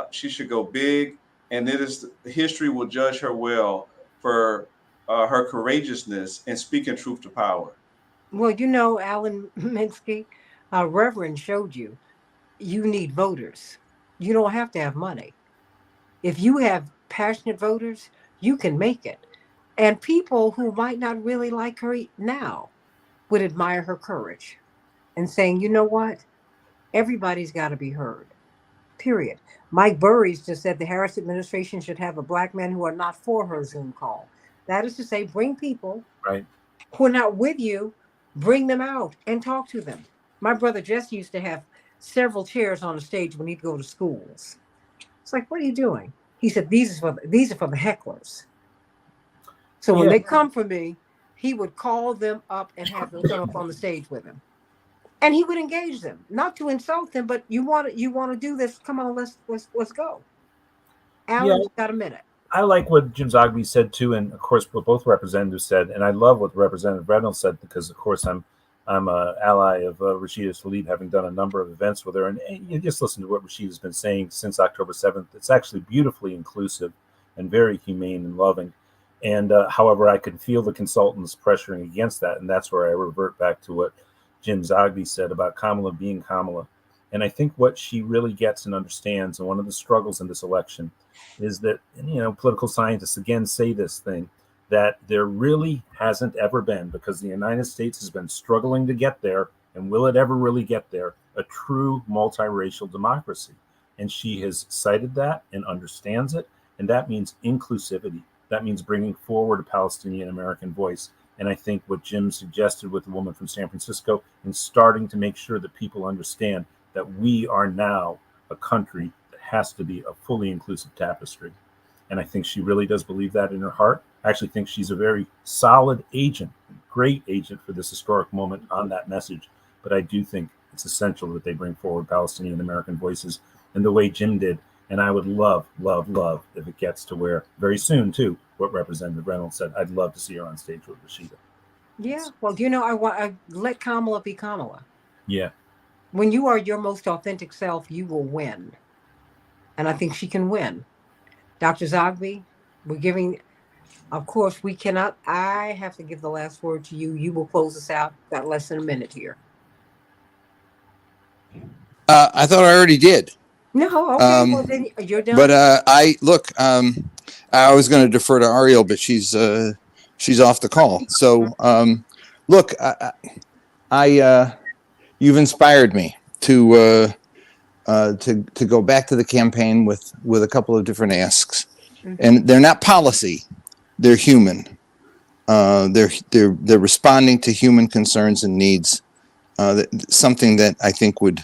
She should go big, and history will judge her well for her courageousness and speaking truth to power. Well, Alan Minsky, Reverend showed you need voters. You don't have to have money. If you have passionate voters, you can make it. And people who might not really like her now would admire her courage and saying, you know what? Everybody's got to be heard. Period. Mike Burries just said the Harris administration should have a black men who are not for her Zoom call. That is to say, bring people Right. who are not with you, bring them out and talk to them. My brother Jesse used to have several chairs on the stage when he'd go to schools. It's like, what are you doing? He said, these are for the hecklers. So when Yeah. they come for me, he would call them up and have them come up on the stage with him. And he would engage them, not to insult them, but you want to do this. Come on, let's go. Yeah, Alan, you got a minute. I like what Jim Zogby said too, and of course what both representatives said, and I love what Representative Reynolds said because of course I'm a ally of Rashida Tlaib, having done a number of events with her, and you just listen to what Rashida's been saying since October 7th. It's actually beautifully inclusive and very humane and loving. And however, I could feel the consultants pressuring against that, and that's where I revert back to what Jim Zogby said about Kamala being Kamala. And I think what she really gets and understands, and one of the struggles in this election, is that, political scientists again say this thing, that there really hasn't ever been, because the United States has been struggling to get there, and will it ever really get there, a true multiracial democracy. And she has cited that and understands it, and that means inclusivity. That means bringing forward a Palestinian American voice. And I think what Jim suggested with the woman from San Francisco, and starting to make sure that people understand that we are now a country that has to be a fully inclusive tapestry. And I think she really does believe that in her heart. I actually think she's a very solid agent, great agent for this historic moment on that message. But I do think it's essential that they bring forward Palestinian American voices in the way Jim did. And I would love, love, love if it gets to where very soon, too, what Representative Reynolds said. I'd love to see her on stage with Rashida. Yeah. Well, I let Kamala be Kamala. Yeah. When you are your most authentic self, you will win. And I think she can win. Dr. Zogby, we're giving, of course, we cannot, I have to give the last word to you. You will close us out. Got less than a minute here. I thought I already did. No, okay, well then you're done. But I was going to defer to Ariel, but she's off the call. So look, you've inspired me to go back to the campaign with a couple of different asks, and they're not policy; they're human. They're responding to human concerns and needs. Something that I think would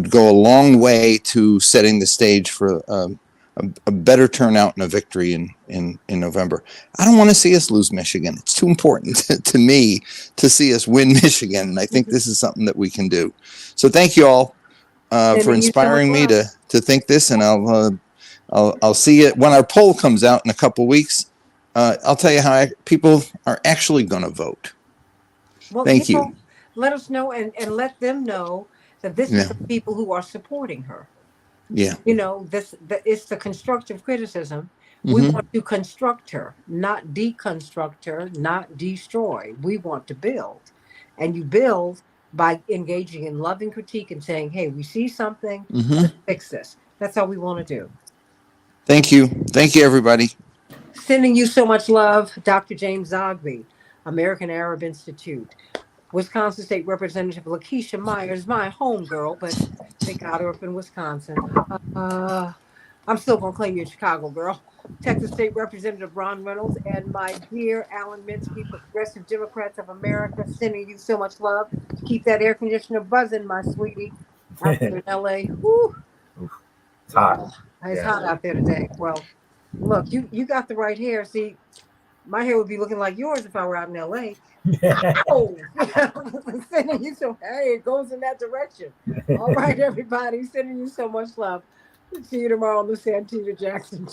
go a long way to setting the stage for a better turnout and a victory in November. I don't want to see us lose Michigan. It's too important to me to see us win Michigan. And I think this is something that we can do. So thank you all for inspiring me to think this. And I'll see it when our poll comes out in a couple weeks. I'll tell you how people are actually going to vote. Well, thank you. Let us know and let them know that this is the people who are supporting her. Yeah. It's the constructive criticism. We want to construct her, not deconstruct her, not destroy. We want to build. And you build by engaging in loving critique and saying, hey, we see something, let's fix this. That's all we want to do. Thank you. Thank you, everybody. Sending you so much love, Dr. James Zogby, American Arab Institute. Wisconsin State Representative Lakeisha Myers, my homegirl, but they got her up in Wisconsin. I'm still going to claim you a Chicago girl. Texas State Representative Ron Reynolds and my dear Alan Minsky, Progressive Democrats of America, sending you so much love. Keep that air conditioner buzzing, my sweetie. Out there in LA. Whew. It's hot. It's hot out there today. Well, look, you got the right hair. See, my hair would be looking like yours if I were out in LA. Oh, sending you so it goes in that direction. All right, everybody, sending you so much love. See you tomorrow on the Santita Jackson